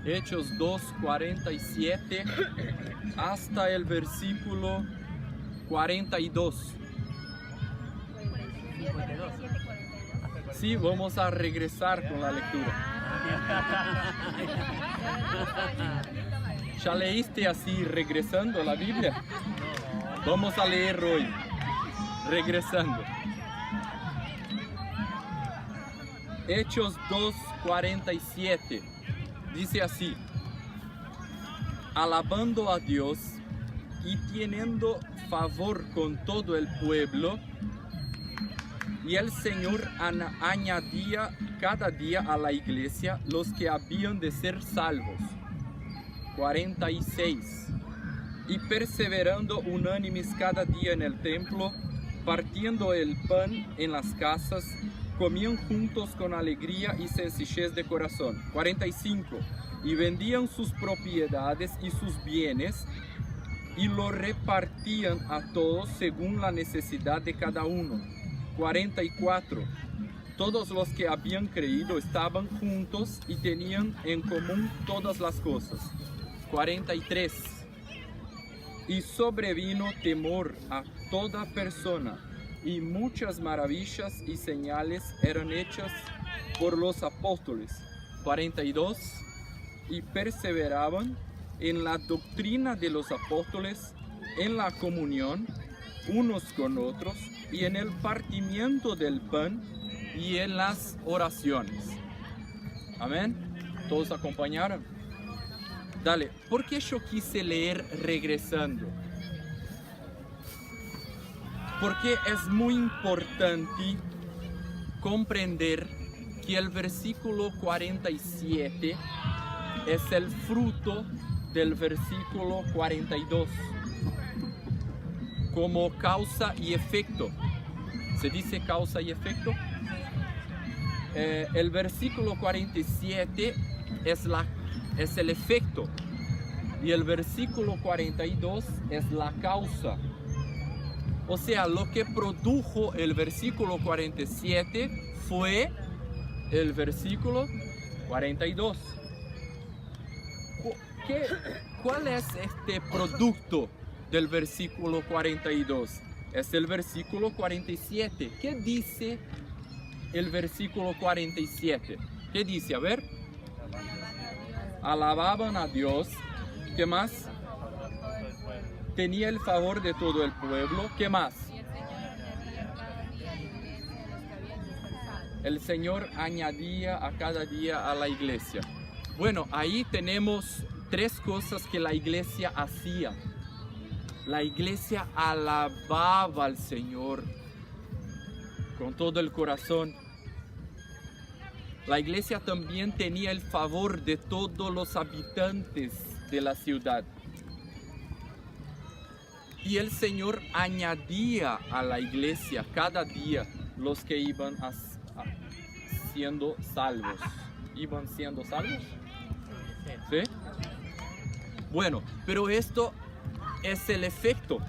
Hechos 2, 47 hasta el versículo 42. Sí, vamos a regresar con la lectura. ¿Ya leíste así regresando la Biblia? Vamos a leer hoy, regresando. Hechos 2, 47. Dice así: alabando a Dios y teniendo favor con todo el pueblo, y el Señor añadía cada día a la iglesia los que habían de ser salvos. 46. Y perseverando unánimes cada día en el templo, partiendo el pan en las casas, comían juntos con alegría y sencillez de corazón. 45. Y vendían sus propiedades y sus bienes, y lo repartían a todos según la necesidad de cada uno. 44. Todos los que habían creído estaban juntos y tenían en común todas las cosas. 43. Y sobrevino temor a toda persona, y muchas maravillas y señales eran hechas por los apóstoles. 42. Y perseveraban en la doctrina de los apóstoles, en la comunión unos con otros, y en el partimiento del pan, y en las oraciones. Amén. ¿Todos acompañaron? Dale, ¿por qué yo quise leer regresando? Porque es muy importante comprender que el versículo 47 es el fruto del versículo 42. Como causa y efecto. ¿Se dice causa y efecto? El versículo 47 es el efecto, y el versículo 42 es la causa. O sea, lo que produjo el versículo 47 fue el versículo 42. ¿Cuál es este producto del versículo 42? Es el versículo 47. ¿Qué dice el versículo 47? ¿Qué dice? A ver. Alababan a Dios. ¿Qué más? Tenía el favor de todo el pueblo. ¿Qué más? El Señor añadía a cada día a la iglesia. Bueno, ahí tenemos tres cosas que la iglesia hacía. La iglesia alababa al Señor con todo el corazón. La iglesia también tenía el favor de todos los habitantes de la ciudad. Y el Señor añadía a la iglesia cada día los que iban siendo salvos. ¿Iban siendo salvos? ¿Sí? Bueno, pero esto es el efecto.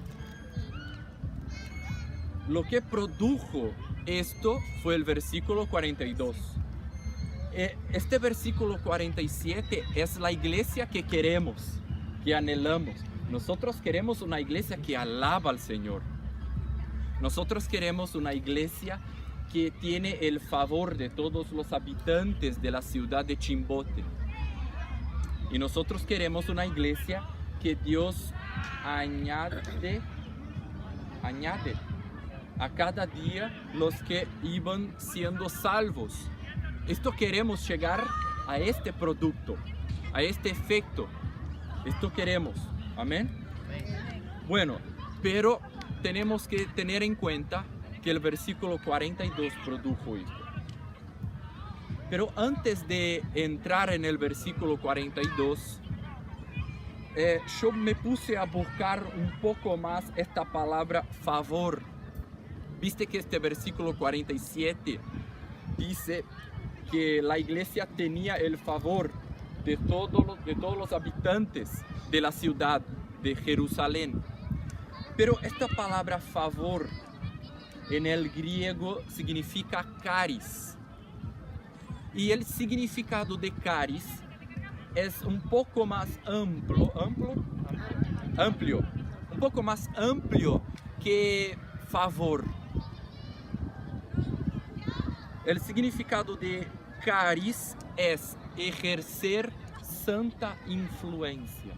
Lo que produjo esto fue el versículo 42. Este versículo 47 es la iglesia que queremos, que anhelamos. Nosotros queremos una iglesia que alaba al Señor. Nosotros queremos una iglesia que tiene el favor de todos los habitantes de la ciudad de Chimbote. Y nosotros queremos una iglesia que Dios añade a cada día los que iban siendo salvos. Esto queremos llegar a este producto, a este efecto. Esto queremos. Amén. Bueno, pero tenemos que tener en cuenta que el versículo 42 produjo esto. Pero antes de entrar en el versículo 42, yo me puse a buscar un poco más esta palabra favor. Viste que este versículo 47 dice que la iglesia tenía el favor de todos los habitantes de la ciudad de Jerusalén. Pero esta palabra favor en el griego significa caris. Y el significado de caris es un poco más amplio, un poco más amplio que favor. El significado de caris es ejercer santa influencia.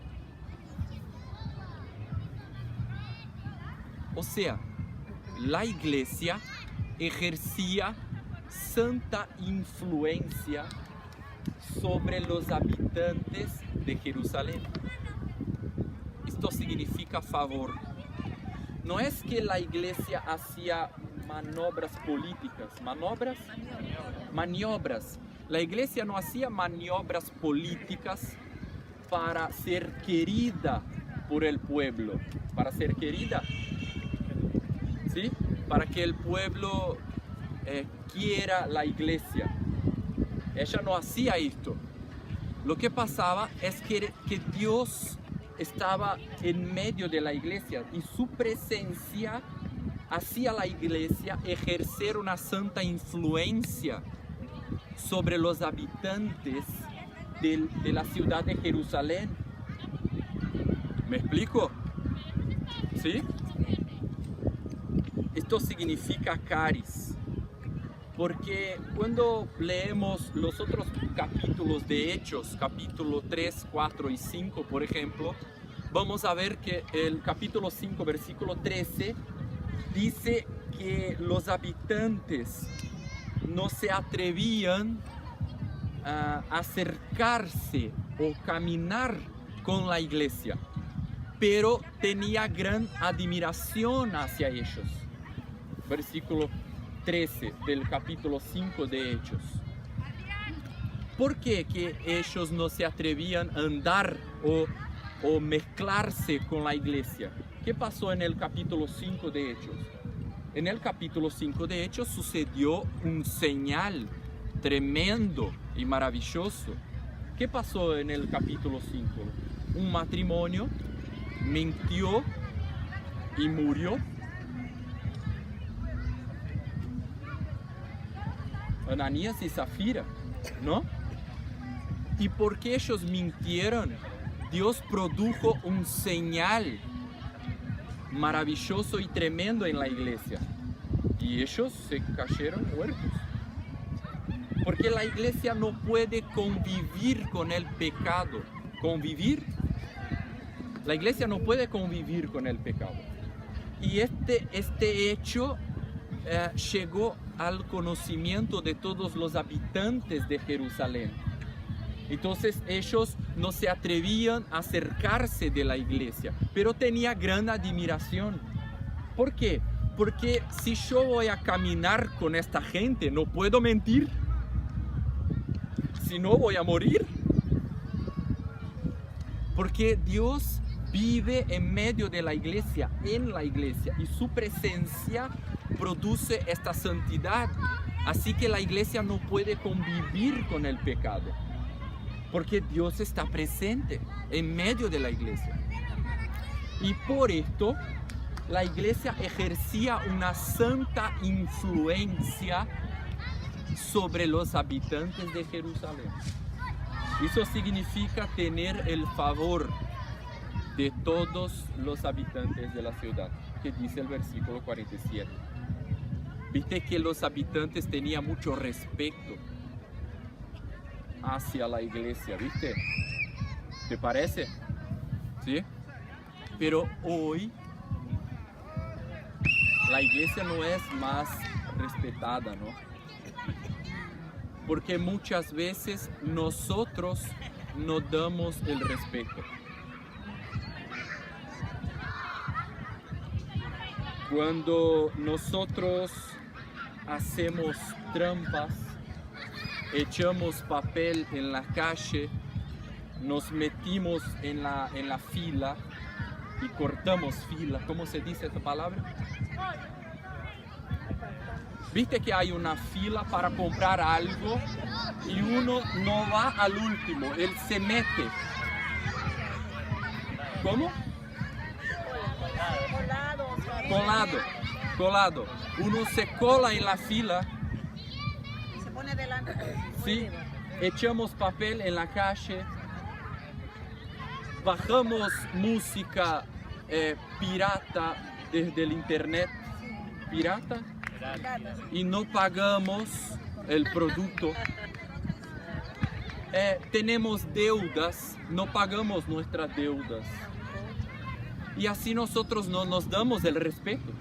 O sea, la iglesia ejercía santa influencia sobre los habitantes de Jerusalén. Esto significa favor. No es que la iglesia hacía maniobras políticas, maniobras. La iglesia no hacía maniobras políticas para ser querida por el pueblo, para ser querida, ¿sí? Para que el pueblo quiera la iglesia. Ella no hacía esto. Lo que pasaba es que Dios estaba en medio de la iglesia y su presencia hacía a la iglesia ejercer una santa influencia sobre los habitantes de la ciudad de Jerusalén. ¿Me explico? ¿Sí? Esto significa caris. Porque cuando leemos los otros capítulos de Hechos, capítulo 3, 4 y 5, por ejemplo, vamos a ver que el capítulo 5, versículo 13, dice que los habitantes no se atrevían a acercarse o caminar con la iglesia, pero tenía gran admiración hacia ellos. Versículo 13 del capítulo 5 de Hechos. ¿Por qué que ellos no se atrevían a andar o mezclarse con la iglesia? ¿Qué pasó en el capítulo 5 de Hechos? En el capítulo 5 de Hechos sucedió un señal tremendo y maravilloso. ¿Qué pasó en el capítulo 5? Un matrimonio mintió y murió. Ananías y Zafira, ¿no? Y porque ellos mintieron, Dios produjo un señal maravilloso y tremendo en la iglesia. Y ellos se cayeron muertos. Porque la iglesia no puede convivir con el pecado. ¿Convivir? La iglesia no puede convivir con el pecado. Y este hecho llegó al conocimiento de todos los habitantes de Jerusalén. Entonces ellos no se atrevían a acercarse de la iglesia, pero tenía gran admiración. ¿Por qué? Porque si yo voy a caminar con esta gente, no puedo mentir. Si no, voy a morir. Porque Dios vive en medio de la iglesia, en la iglesia, y su presencia produce esta santidad. Así que la iglesia no puede convivir con el pecado, porque Dios está presente en medio de la iglesia. Y por esto la iglesia ejercía una santa influencia sobre los habitantes de Jerusalén. Eso significa tener el favor de todos los habitantes de la ciudad, que dice el versículo 47. Viste que los habitantes tenían mucho respeto hacia la iglesia, ¿viste? ¿Te parece? ¿Sí? Pero hoy la iglesia no es más respetada, ¿no? Porque muchas veces nosotros no damos el respeto. Cuando nosotros hacemos trampas, echamos papel en la calle, nos metimos en la fila y cortamos fila. ¿Cómo se dice esta palabra? Viste que hay una fila para comprar algo y uno no va al último, él se mete. ¿Cómo? Colado. Uno se cola en la fila. Se pone delante. Sí, echamos papel en la calle bajamos música pirata desde el internet, pirata, y no pagamos el producto. Tenemos deudas, no pagamos nuestras deudas. Y así nosotros no nos damos el respeto.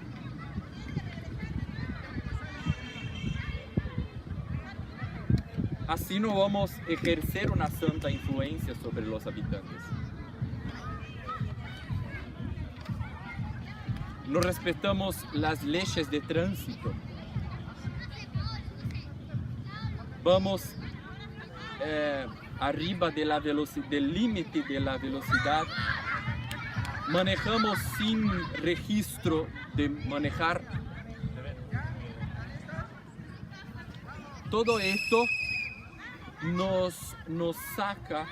Así no vamos a ejercer una santa influencia sobre los habitantes. No respetamos las leyes de tránsito. Vamos arriba de la del límite de la velocidad. Manejamos sin registro de manejar. Todo esto nos saca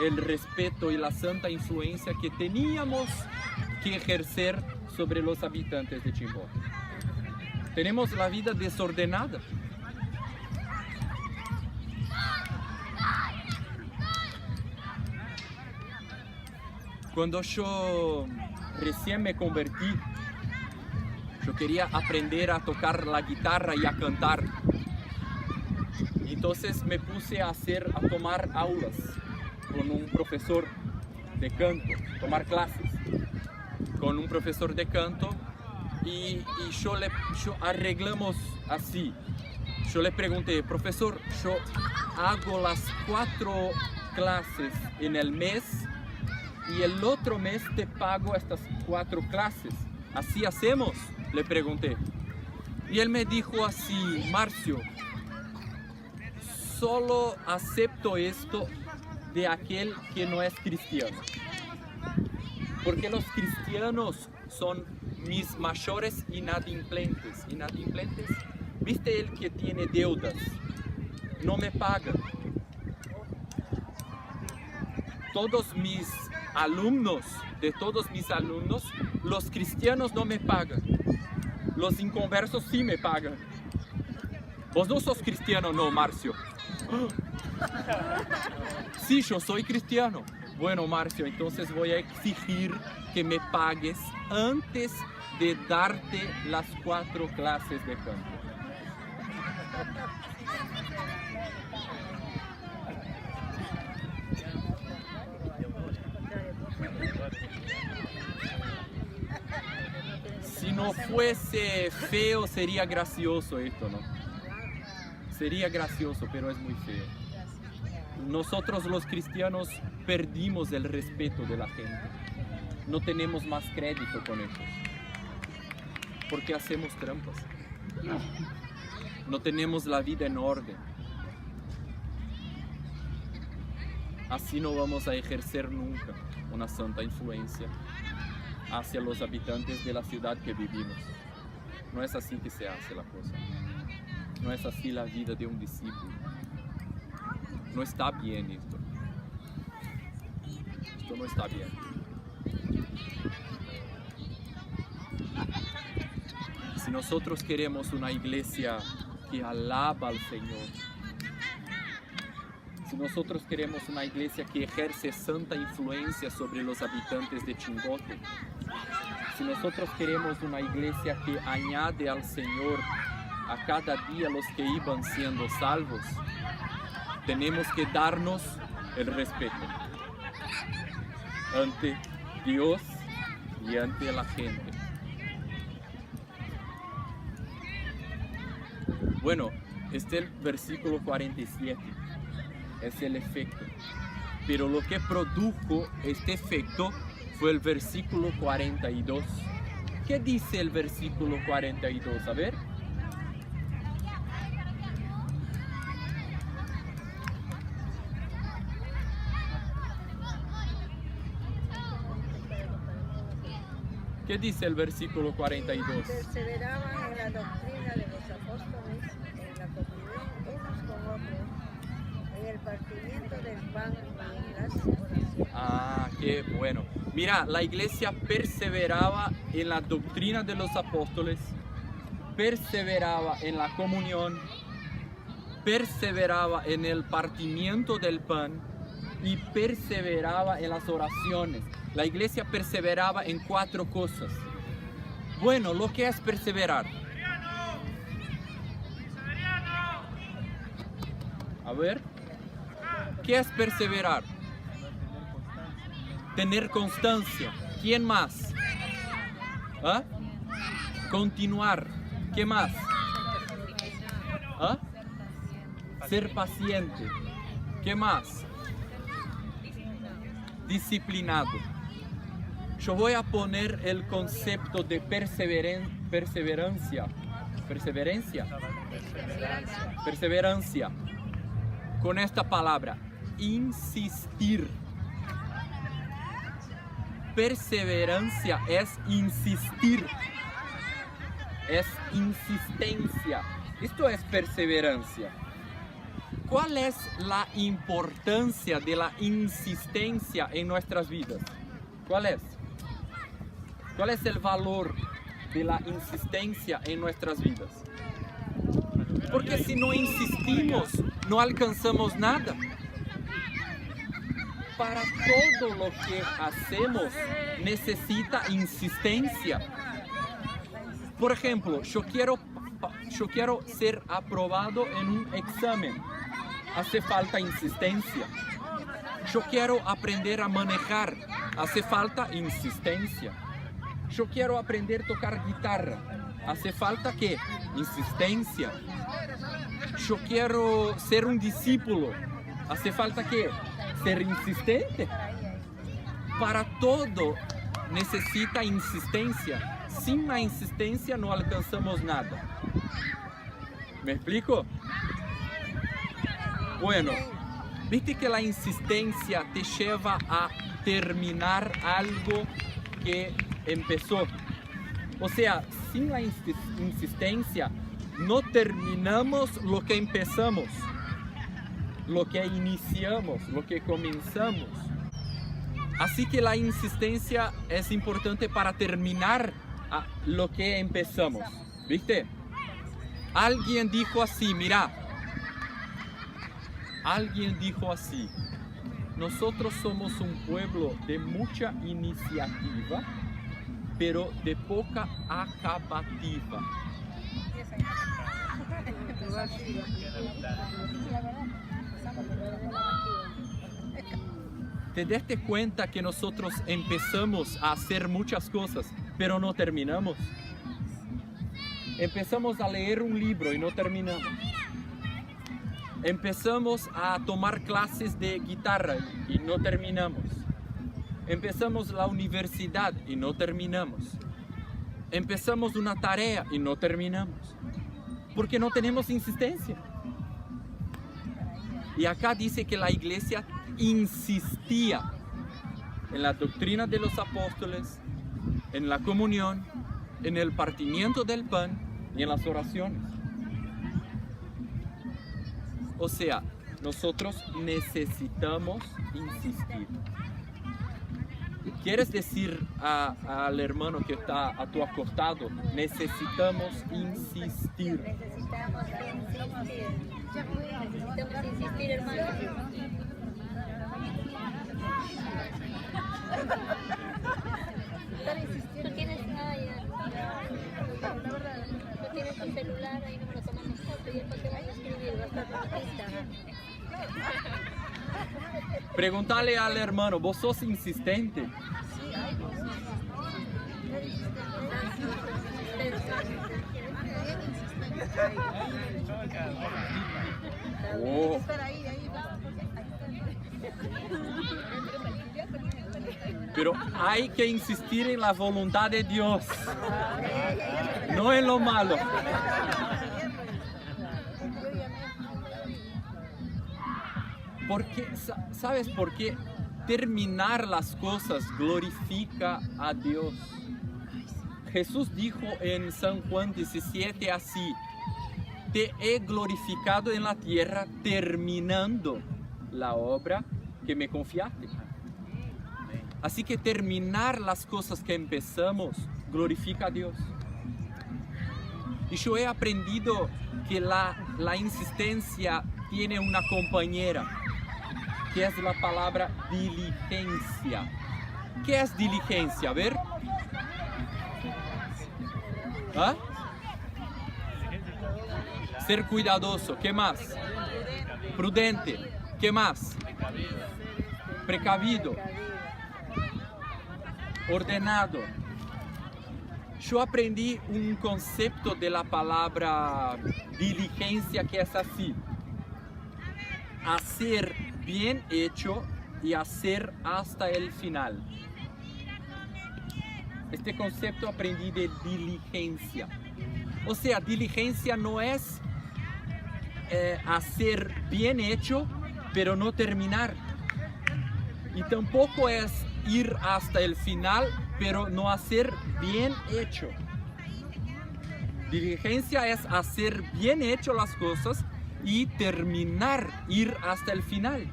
el respeto y la santa influencia que teníamos que ejercer sobre los habitantes de Chimbote. Tenemos la vida desordenada. Cuando yo recién me convertí, yo quería aprender a tocar la guitarra y a cantar. Entonces me puse a tomar aulas con un profesor de canto, tomar clases con un profesor de canto y yo arreglamos así. Yo le pregunté, profesor, yo hago las 4 clases en el mes y el otro mes te pago estas 4 clases. ¿Así hacemos?, le pregunté. Y él me dijo así, Marcio, solo acepto esto de aquel que no es cristiano. Porque los cristianos son mis mayores inadimplentes. ¿Inadimplentes? ¿Viste el que tiene deudas? No me paga. Todos mis alumnos, los cristianos no me pagan. Los inconversos sí me pagan. Vos no sos cristiano, no, Marcio. Sí, yo soy cristiano. Bueno, Marcio, entonces voy a exigir que me pagues antes de darte las 4 clases de canto. Si no fuese feo, sería gracioso esto, ¿no? Sería gracioso, pero es muy feo. Nosotros los cristianos perdimos el respeto de la gente. No tenemos más crédito con ellos. Porque hacemos trampas. No tenemos la vida en orden. Así no vamos a ejercer nunca una santa influencia hacia los habitantes de la ciudad que vivimos. No es así que se hace la cosa. No es así la vida de un discípulo. No está bien esto. Esto no está bien. Si nosotros queremos una iglesia que alaba al Señor, si nosotros queremos una iglesia que ejerce santa influencia sobre los habitantes de Chimbote, si nosotros queremos una iglesia que añade al Señor a cada día los que iban siendo salvos, tenemos que darnos el respeto ante Dios y ante la gente. Bueno, este es el versículo 47, es el efecto. Pero lo que produjo este efecto fue el versículo 42. ¿Qué dice el versículo 42? A ver. ¿Qué dice el versículo 42? Perseveraban en la doctrina de los apóstoles, en la comunión unos con otros, en el partimiento del pan y en las oraciones. Ah, qué bueno. Mira, la iglesia perseveraba en la doctrina de los apóstoles, perseveraba en la comunión, perseveraba en el partimiento del pan y perseveraba en las oraciones. La iglesia perseveraba en 4 cosas. Bueno, lo que es perseverar. A ver, ¿qué es perseverar? Tener constancia. ¿Quién más? ¿Ah? Continuar. ¿Qué más? ¿Ah? Ser paciente. ¿Qué más? Disciplinado. Yo voy a poner el concepto de perseverancia con esta palabra: insistir. Perseverancia es insistir, es insistencia. Esto es perseverancia. ¿Cuál es la importancia de la insistencia en nuestras vidas? ¿Cuál es? ¿Cuál es el valor de la insistencia en nuestras vidas? Porque si no insistimos, no alcanzamos nada. Para todo lo que hacemos necesita insistencia. Por ejemplo, yo quiero ser aprobado en un examen. Hace falta insistencia. Yo quiero aprender a manejar. Hace falta insistencia. Yo quiero aprender a tocar guitarra. Hace falta ¿qué? Insistencia. Yo quiero ser un discípulo. Hace falta ¿qué? Ser insistente. Para todo necesita insistencia. Sin la insistencia no alcanzamos nada. ¿Me explico? Bueno, viste que la insistencia te lleva a terminar algo que empezó. O sea, sin la insistencia no terminamos lo que empezamos, lo que iniciamos, lo que comenzamos. Así que la insistencia es importante para terminar lo que empezamos. ¿Viste? Alguien dijo así, mira. Alguien dijo así: nosotros somos un pueblo de mucha iniciativa, pero de poca acabativa. ¿Te diste cuenta que nosotros empezamos a hacer muchas cosas, pero no terminamos? Empezamos a leer un libro y no terminamos. Empezamos a tomar clases de guitarra y no terminamos. Empezamos la universidad y no terminamos. Empezamos una tarea y no terminamos. Porque no tenemos insistencia. Y acá dice que la iglesia insistía en la doctrina de los apóstoles, en la comunión, en el partimiento del pan y en las oraciones. O sea, nosotros necesitamos insistir. ¿Quieres decir al hermano que está a tu acostado? Necesitamos insistir. Necesitamos insistir, hermano. Tú tienes tú tienes tu celular, ahí no me lo tomamos foto y después te van a escribir, va a estar en Instagram. Pregúntale al hermano, ¿vos sos insistente? Oh. Pero hay que insistir en la voluntad de Dios, no en lo malo. Porque, ¿sabes por qué? Terminar las cosas glorifica a Dios. Jesús dijo en San Juan 17 así: te he glorificado en la tierra terminando la obra que me confiaste. Así que terminar las cosas que empezamos glorifica a Dios. Y yo he aprendido que la insistencia tiene una compañera que es la palabra diligencia. ¿Qué es diligencia? A ver. ¿Ah? Ser cuidadoso. ¿Qué más? Prudente. ¿Qué más? Precavido. Ordenado. Yo aprendí un concepto de la palabra diligencia que es así: hacer bien hecho y hacer hasta el final. Este concepto aprendí de diligencia. O sea, diligencia no es hacer bien hecho pero no terminar. Y tampoco es ir hasta el final pero no hacer bien hecho. Diligencia es hacer bien hecho las cosas y terminar, ir hasta el final.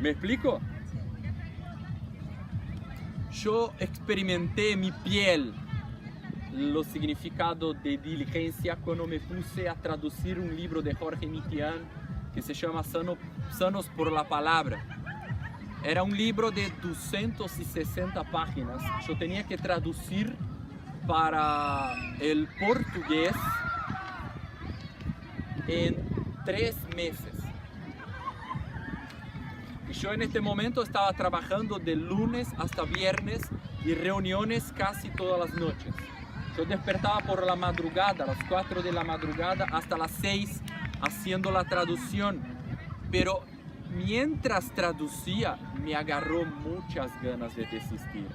¿Me explico? Yo experimenté en mi piel los significados de diligencia cuando me puse a traducir un libro de Jorge Mitian que se llama Sanos por la Palabra. Era un libro de 260 páginas. Yo tenía que traducir para el portugués en 3 meses. Y yo en este momento estaba trabajando de lunes hasta viernes y reuniones casi todas las noches. Yo despertaba por la madrugada, a las 4 de la madrugada hasta las 6 haciendo la traducción. Pero mientras traducía me agarró muchas ganas de desistir.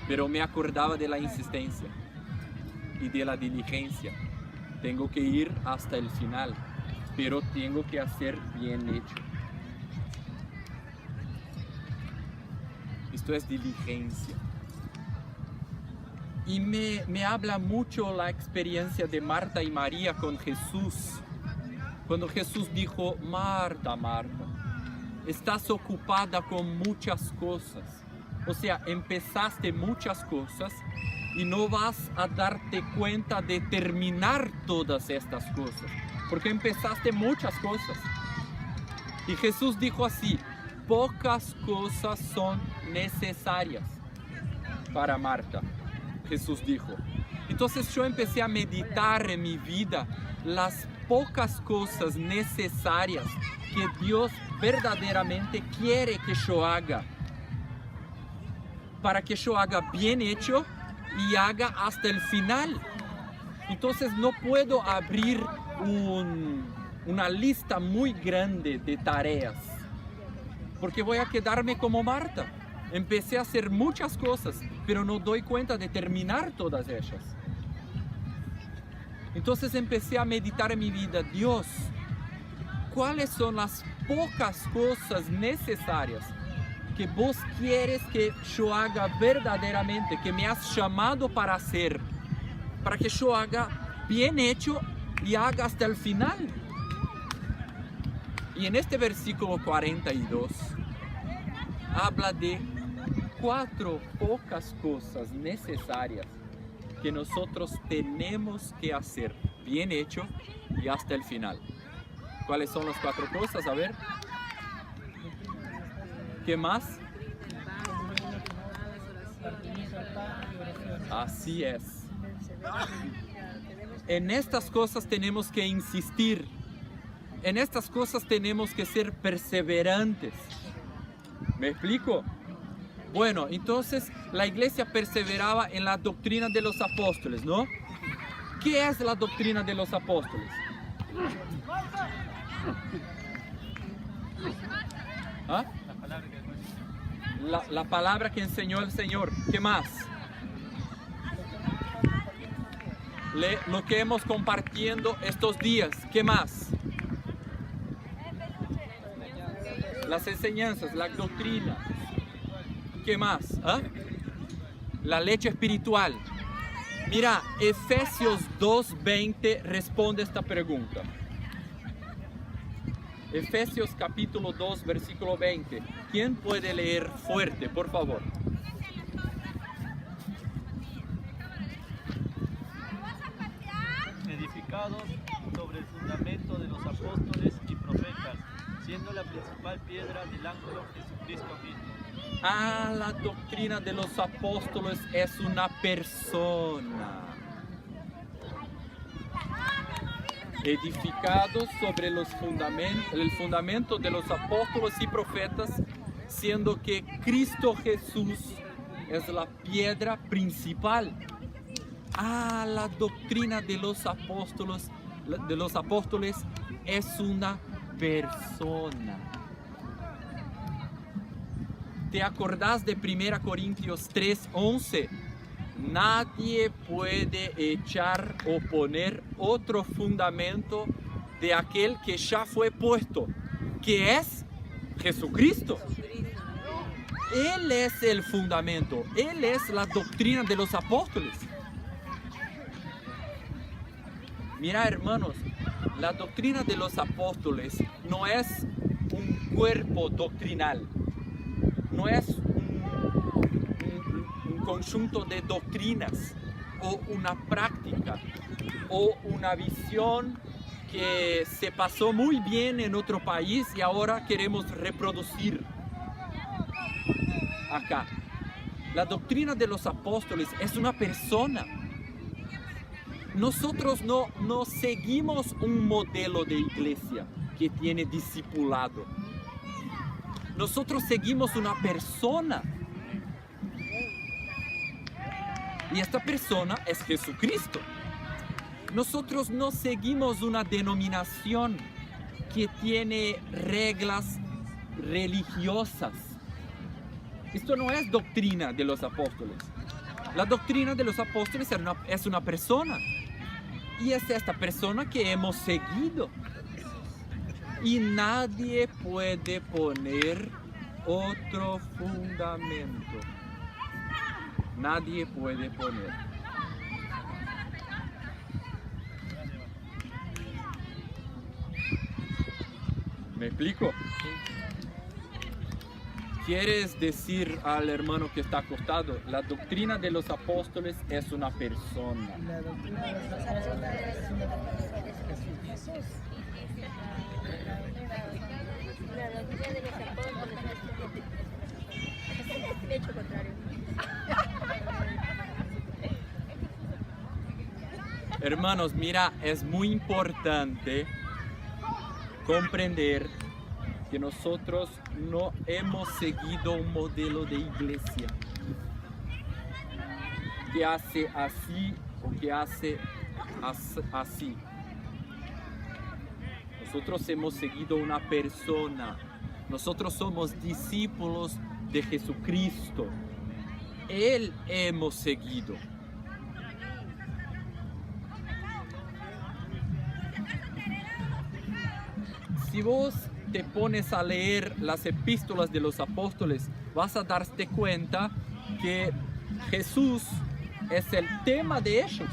Pero me acordaba de la insistencia y de la diligencia. Tengo que ir hasta el final, pero tengo que hacer bien hecho. Esto es diligencia. Y me habla mucho la experiencia de Marta y María con Jesús. Cuando Jesús dijo: Marta, Marta, estás ocupada con muchas cosas. O sea, empezaste muchas cosas y no vas a darte cuenta de terminar todas estas cosas, porque empezaste muchas cosas. Y Jesús dijo así: pocas cosas son necesarias para Marta. Jesús dijo. Entonces yo empecé a meditar en mi vida las pocas cosas necesarias que Dios verdaderamente quiere que yo haga, para que yo haga bien hecho y haga hasta el final. Entonces no puedo abrir una lista muy grande de tareas, porque voy a quedarme como Marta. Empecé a hacer muchas cosas, pero no doy cuenta de terminar todas ellas. Entonces empecé a meditar en mi vida: Dios, ¿cuáles son las pocas cosas necesarias que vos quieres que yo haga verdaderamente, que me has llamado para hacer, para que yo haga bien hecho y haga hasta el final? Y en este versículo 42 habla de 4 pocas cosas necesarias que nosotros tenemos que hacer bien hecho y hasta el final. ¿Cuáles son las 4 cosas? A ver. ¿Qué más? Así es. En estas cosas tenemos que insistir. En estas cosas tenemos que ser perseverantes. ¿Me explico? Bueno, entonces la iglesia perseveraba en la doctrina de los apóstoles, ¿no? ¿Qué es la doctrina de los apóstoles? ¿Ah? La palabra que enseñó el Señor. ¿Qué más? Lo que hemos compartiendo estos días. ¿Qué más? Las enseñanzas, la doctrina. ¿Qué más? ¿Ah? La leche espiritual. Mira, Efesios 2:20 responde esta pregunta. Efesios capítulo 2, versículo 20. ¿Quién puede leer fuerte, por favor? Edificados sobre el fundamento de la principal piedra del ángulo, Jesucristo mismo. Ah, la doctrina de los apóstoles es una persona. Edificados sobre el fundamento de los apóstoles y profetas, siendo que Cristo Jesús es la piedra principal. Ah, la doctrina de los apóstoles es una persona. ¿Te acordás de 1 Corintios 3:11? Nadie puede echar o poner otro fundamento de aquel que ya fue puesto, que es Jesucristo. Él es el fundamento, Él es la doctrina de los apóstoles. Mira, hermanos, la doctrina de los apóstoles no es un cuerpo doctrinal, no es un conjunto de doctrinas o una práctica o una visión que se pasó muy bien en otro país y ahora queremos reproducir acá. La doctrina de los apóstoles es una persona. Nosotros no seguimos un modelo de iglesia que tiene discipulado. Nosotros seguimos una persona. Y esta persona es Jesucristo. Nosotros no seguimos una denominación que tiene reglas religiosas. Esto no es doctrina de los apóstoles. La doctrina de los apóstoles es una persona. Y es esta persona que hemos seguido. Y nadie puede poner otro fundamento. Nadie puede poner. ¿Me explico? ¿Quieres decir al hermano que está acostado? La doctrina de los apóstoles es una persona. La doctrina de los apóstoles es una persona, es Jesús. La doctrina de los apóstoles es el hecho contrario. Hermanos, mira, es muy importante comprender que nosotros no hemos seguido un modelo de iglesia que hace así o que hace así. Nosotros hemos seguido una persona. Nosotros somos discípulos de Jesucristo. Él hemos seguido. Si vos te pones a leer las epístolas de los apóstoles, vas a darte cuenta que Jesús es el tema de ellos.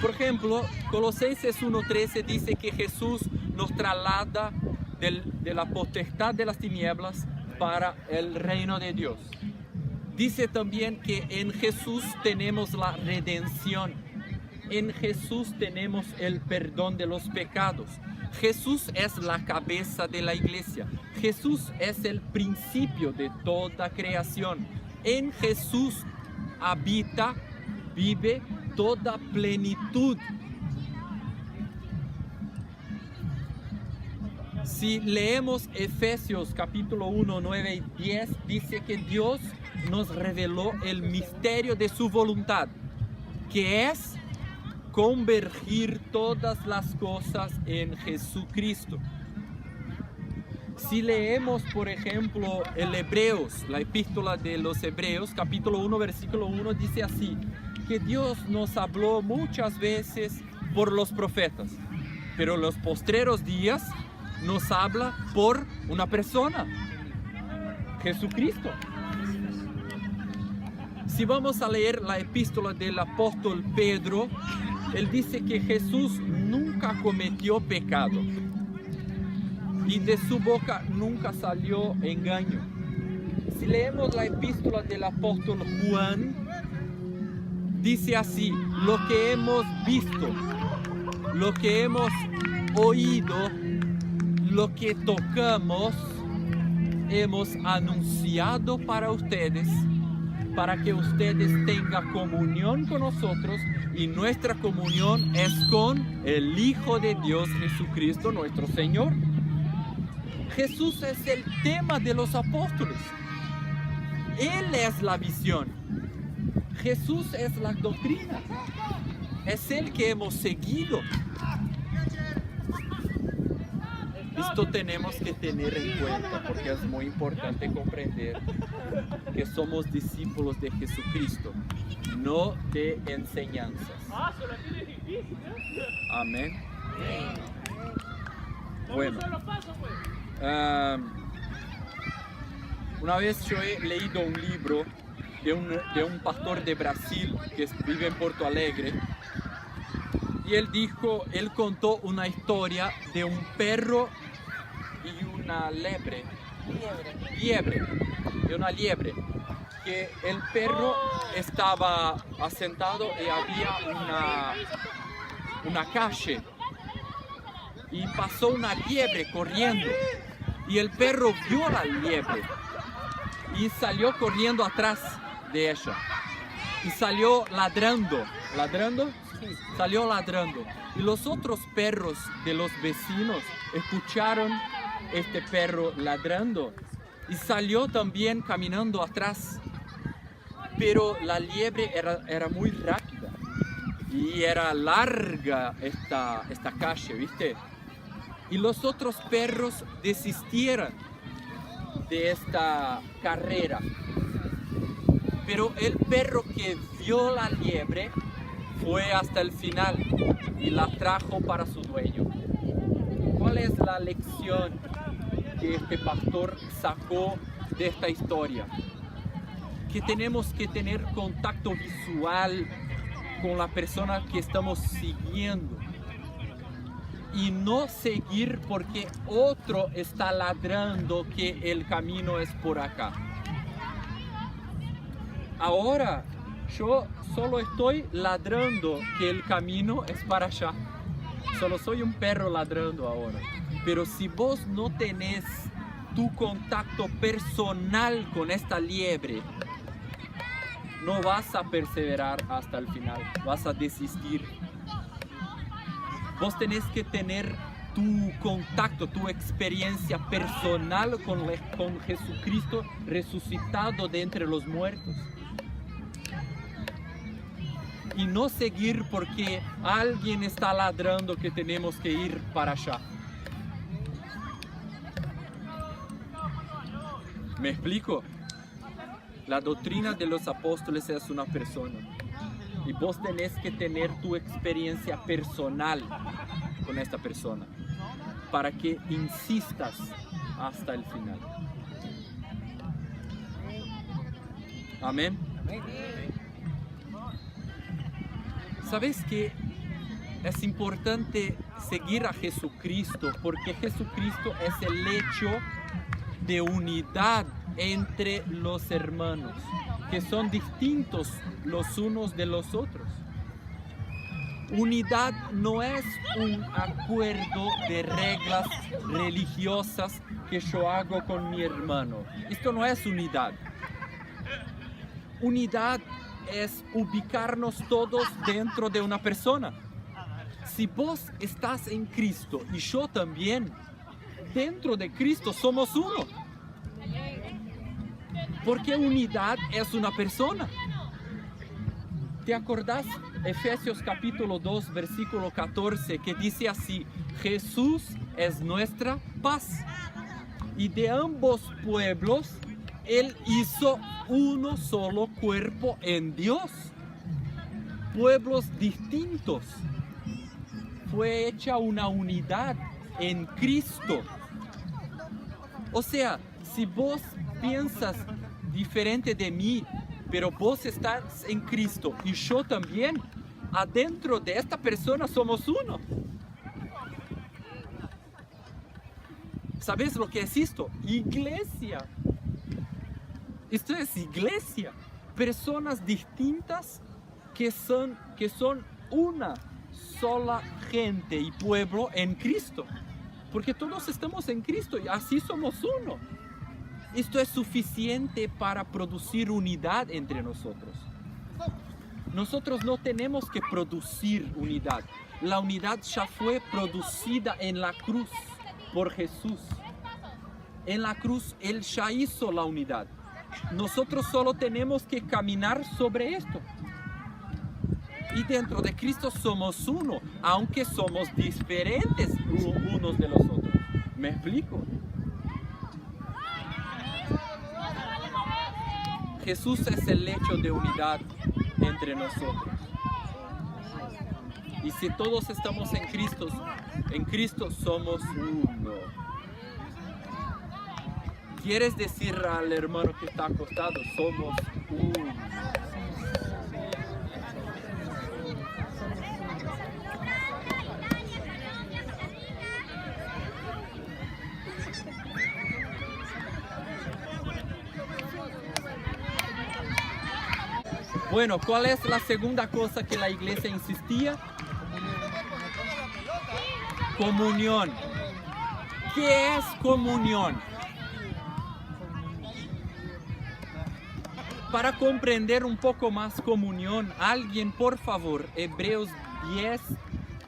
Por ejemplo, Colosenses 1:13 dice que Jesús nos traslada de la potestad de las tinieblas para el reino de Dios. Dice también que en Jesús tenemos la redención. En Jesús tenemos el perdón de los pecados. Jesús es la cabeza de la iglesia. Jesús es el principio de toda creación. En Jesús habita, vive toda plenitud. Si leemos Efesios capítulo 1, 9 y 10, dice que Dios nos reveló el misterio de su voluntad, que es convergir todas las cosas en Jesucristo. Si leemos, por ejemplo, el Hebreos, la epístola de los Hebreos, capítulo 1, versículo 1, dice así, que Dios nos habló muchas veces por los profetas, pero en los postreros días nos habla por una persona, Jesucristo. Si vamos a leer la epístola del apóstol Pedro, él dice que Jesús nunca cometió pecado y de su boca nunca salió engaño. Si leemos la epístola del apóstol Juan, dice así, lo que hemos visto, lo que hemos oído lo que tocamos hemos anunciado para ustedes, para que ustedes tengan comunión con nosotros, y nuestra comunión es con el Hijo de Dios, Jesucristo, nuestro Señor. Jesús es el tema de los apóstoles. Él es la visión. Jesús es la doctrina. Es el que hemos seguido. Esto tenemos que tener en cuenta porque es muy importante comprender que somos discípulos de Jesucristo, no de enseñanzas. Amén. Bueno, una vez yo he leído un libro de un pastor de Brasil que vive en Porto Alegre, y él contó una historia de un perro y una liebre, que el perro estaba asentado y había una calle y pasó una liebre corriendo, y el perro vio la liebre y salió corriendo atrás de ella y salió ladrando. Salió ladrando, y los otros perros de los vecinos escucharon este perro ladrando y salió también caminando atrás. Pero la liebre era muy rápida y era larga esta calle, ¿viste? Y los otros perros desistieron de esta carrera. Pero el perro que vio la liebre fue hasta el final y la trajo para su dueño. ¿Cuál es la lección que este pastor sacó de esta historia? Que tenemos que tener contacto visual con la persona que estamos siguiendo y no seguir porque otro está ladrando que el camino es por acá. Ahora yo solo estoy ladrando que el camino es para allá. Solo soy un perro ladrando ahora. Pero si vos no tenés tu contacto personal con esta liebre, no vas a perseverar hasta el final. Vas a desistir. Vos tenés que tener tu contacto, tu experiencia personal con Jesucristo resucitado de entre los muertos. Y no seguir porque alguien está ladrando que tenemos que ir para allá. ¿Me explico? La doctrina de los apóstoles es una persona. Y vos tenés que tener tu experiencia personal con esta persona para que insistas hasta el final. Amén. ¿Sabes que es importante seguir a Jesucristo? Porque Jesucristo es el hecho de unidad entre los hermanos, que son distintos los unos de los otros. Unidad no es un acuerdo de reglas religiosas que yo hago con mi hermano. Esto no es unidad. Unidad es ubicarnos todos dentro de una persona. Si vos estás en Cristo y yo también, dentro de Cristo somos uno. Porque unidad es una persona. ¿Te acordás? Efesios capítulo 2, versículo 14, que dice así: Jesús es nuestra paz. Y de ambos pueblos Él hizo uno solo cuerpo en Dios. Pueblos distintos. Fue hecha una unidad en Cristo. O sea, si vos piensas diferente de mí, pero vos estás en Cristo y yo también, adentro de esta persona somos uno. ¿Sabes lo que es esto? Iglesia. Esto es iglesia. Personas distintas que son una sola gente y pueblo en Cristo. Porque todos estamos en Cristo y así somos uno. Esto es suficiente para producir unidad entre nosotros. Nosotros no tenemos que producir unidad. La unidad ya fue producida en la cruz por Jesús. En la cruz Él ya hizo la unidad. Nosotros solo tenemos que caminar sobre esto. Y dentro de Cristo somos uno, aunque somos diferentes unos de los otros. ¿Me explico? Jesús es el hecho de unidad entre nosotros. Y si todos estamos en Cristo somos uno. ¿Quieres decir al hermano que está acostado, somos uno? Bueno, ¿cuál es la segunda cosa que la iglesia insistía? Comunión. ¿Qué es comunión? Para comprender un poco más comunión, alguien por favor, Hebreos 10,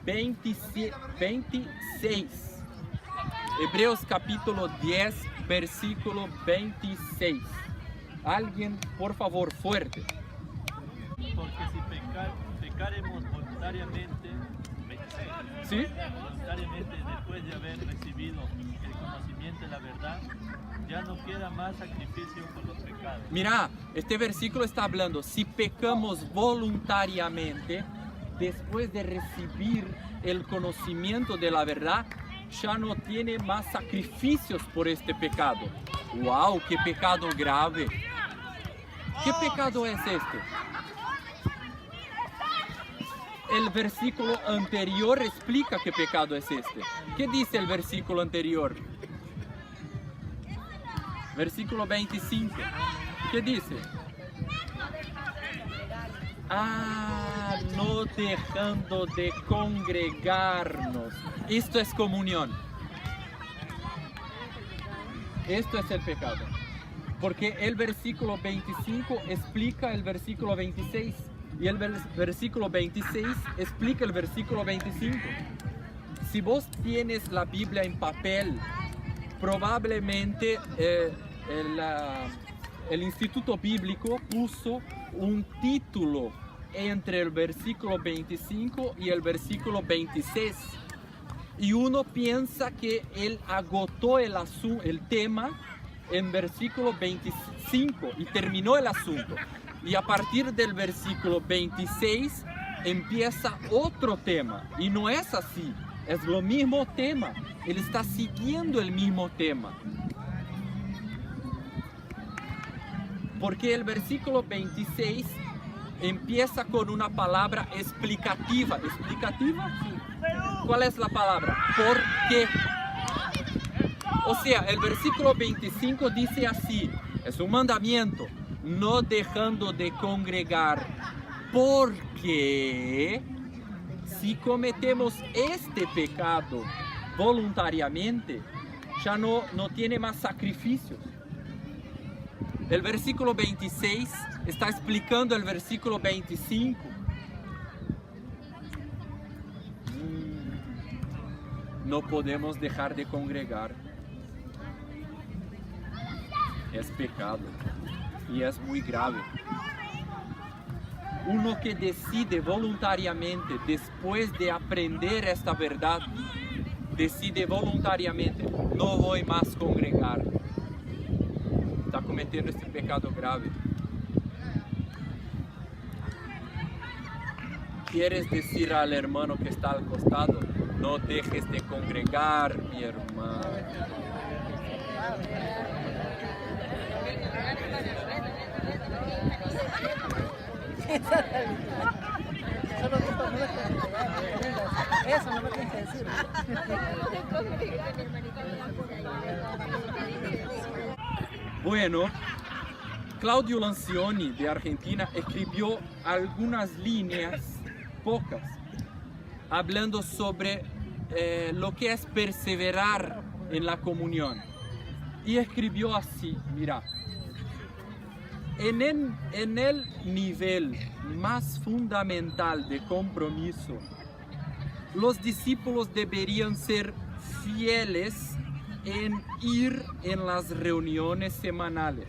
26. Hebreos capítulo 10, versículo 26. Alguien por favor, fuerte. Porque si pecaremos voluntariamente, 26, ¿Sí? voluntariamente después de haber recibido el conocimiento de la verdad, ya no queda más sacrificio por los pecados. Mira, este versículo está hablando, si pecamos voluntariamente, después de recibir el conocimiento de la verdad, ya no tiene más sacrificios por este pecado. ¡Wow! ¡Qué pecado grave! ¿Qué pecado es este? El versículo anterior explica qué pecado es este. ¿Qué dice el versículo anterior? Versículo 25. ¿Qué dice? No dejando de congregarnos. Esto es comunión. Esto es el pecado. Porque el versículo 25 explica el versículo 26. Y el versículo 26 explica el versículo 25. Si vos tienes la Biblia en papel, probablemente el Instituto Bíblico puso un título entre el versículo 25 y el versículo 26. Y uno piensa que él agotó el tema en versículo 25 y terminó el asunto. Y a partir del versículo 26 empieza otro tema. Y no es así, es lo mismo tema. Él está siguiendo el mismo tema. Porque el versículo 26 empieza con una palabra explicativa. ¿Explicativa? Sí. ¿Cuál es la palabra? ¿Por qué? O sea, el versículo 25 dice así, es un mandamiento, no dejando de congregar, porque si cometemos este pecado voluntariamente, ya no tiene más sacrificios. El versículo 26 está explicando el versículo 25. No podemos dejar de congregar. Es pecado y es muy grave. Uno que decide voluntariamente, después de aprender esta verdad, decide voluntariamente, no voy más a congregar. Está cometiendo este pecado grave. ¿Quieres decir al hermano que está al costado? No dejes de congregar, mi hermano. Eso no me tienes que decir. Bueno, Claudio Lancioni de Argentina escribió algunas líneas, pocas, hablando sobre lo que es perseverar en la comunión. Y escribió así, mira, en el nivel más fundamental de compromiso, los discípulos deberían ser fieles en ir en las reuniones semanales.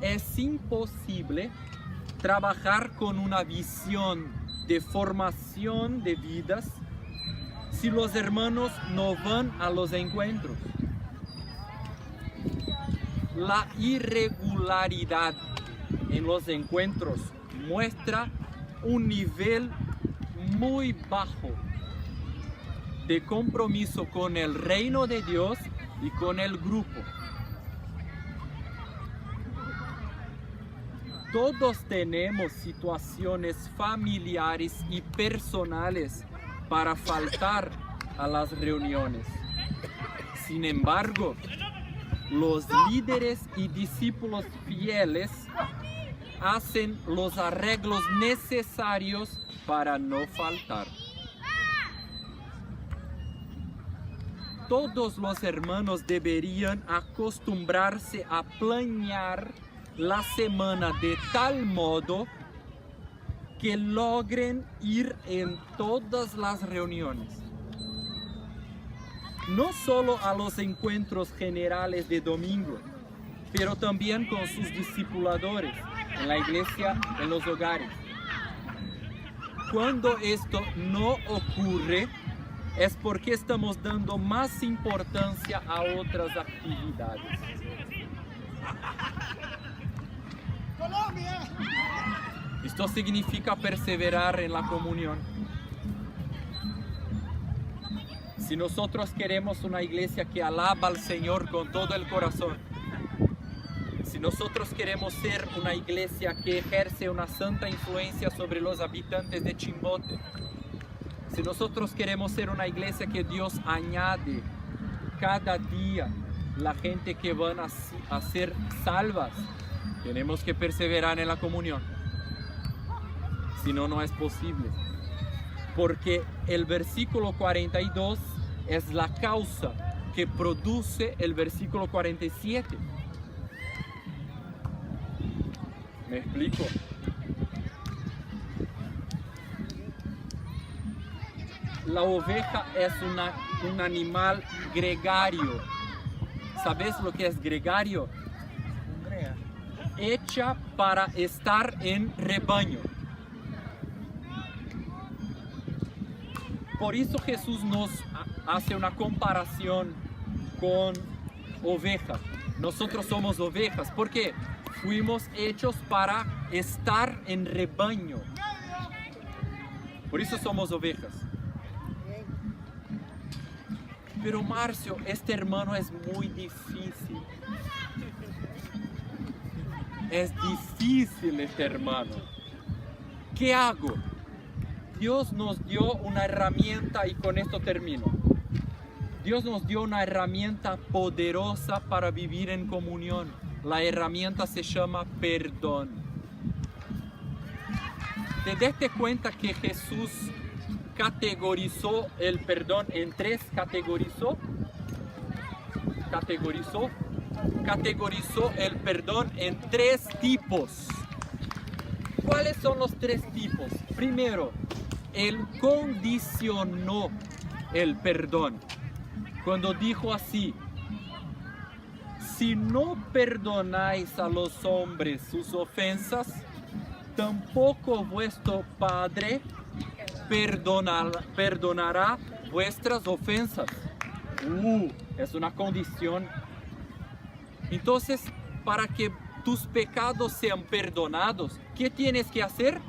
Es imposible trabajar con una visión de formación de vidas si los hermanos no van a los encuentros. La irregularidad en los encuentros muestra un nivel muy bajo de compromiso con el reino de Dios y con el grupo. Todos tenemos situaciones familiares y personales para faltar a las reuniones. Sin embargo, los líderes y discípulos fieles hacen los arreglos necesarios para no faltar. Todos los hermanos deberían acostumbrarse a planear la semana de tal modo que logren ir en todas las reuniones. No solo a los encuentros generales de domingo, pero también con sus discipuladores, en la iglesia, en los hogares. Cuando esto no ocurre, es porque estamos dando más importancia a otras actividades. Esto significa perseverar en la comunión. Si nosotros queremos una iglesia que alaba al Señor con todo el corazón, si nosotros queremos ser una iglesia que ejerce una santa influencia sobre los habitantes de Chimbote, si nosotros queremos ser una iglesia que Dios añade cada día la gente que van a ser salvas, tenemos que perseverar en la comunión. Si no, no es posible. Porque el versículo 42 es la causa que produce el versículo 47. ¿Me explico? La oveja es un animal gregario. ¿Sabes lo que es gregario? Hecha para estar en rebaño. Por eso Jesús nos hace una comparación con ovejas. Nosotros somos ovejas porque fuimos hechos para estar en rebaño. Por eso somos ovejas. Pero Márcio, este hermano es muy difícil. Es difícil este hermano. ¿Qué hago? Dios nos dio una herramienta y con esto termino. Dios nos dio una herramienta poderosa para vivir en comunión. La herramienta se llama perdón. ¿Te diste cuenta que Jesús categorizó el perdón en tres? Categorizó el perdón en tres tipos. ¿Cuáles son los tres tipos? Primero, Él condicionó el perdón cuando dijo así: si no perdonáis a los hombres sus ofensas, tampoco vuestro Padre perdonará vuestras ofensas. Es una condición. Entonces, para que tus pecados sean perdonados, ¿qué tienes que hacer?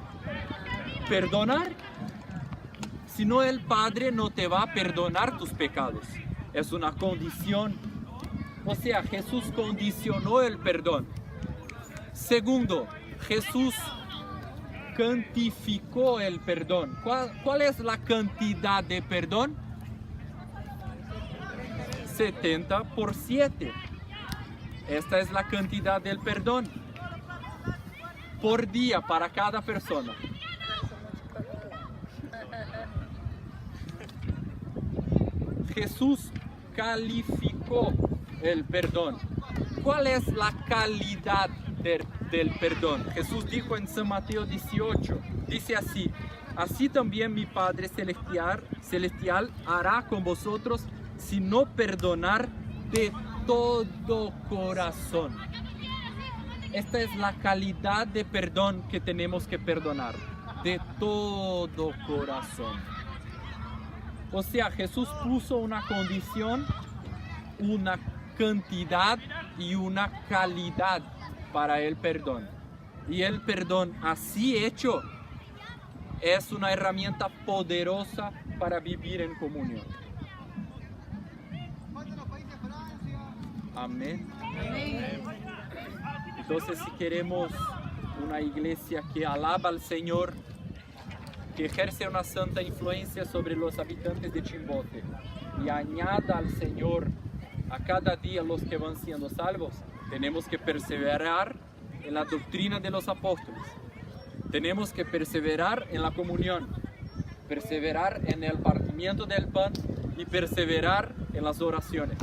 Perdonar. Si no, el Padre no te va a perdonar tus pecados. Es una condición. O sea, Jesús condicionó el perdón. Segundo, Jesús cuantificó el perdón. ¿Cuál es la cantidad de perdón? 70 por 7. Esta es la cantidad del perdón por día para cada persona. Jesús calificó el perdón. ¿Cuál es la calidad del perdón? Jesús dijo en San Mateo 18, dice así: así también mi Padre celestial hará con vosotros si no perdonar de todo corazón. Esta es la calidad de perdón que tenemos que perdonar, de todo corazón. O sea, Jesús puso una condición, una cantidad y una calidad para el perdón. Y el perdón así hecho es una herramienta poderosa para vivir en comunión. Amén. Entonces, si queremos una iglesia que alaba al Señor, que ejerce una santa influencia sobre los habitantes de Chimbote y añada al Señor a cada día los que van siendo salvos, tenemos que perseverar en la doctrina de los apóstoles. Tenemos que perseverar en la comunión, perseverar en el partimiento del pan y perseverar en las oraciones.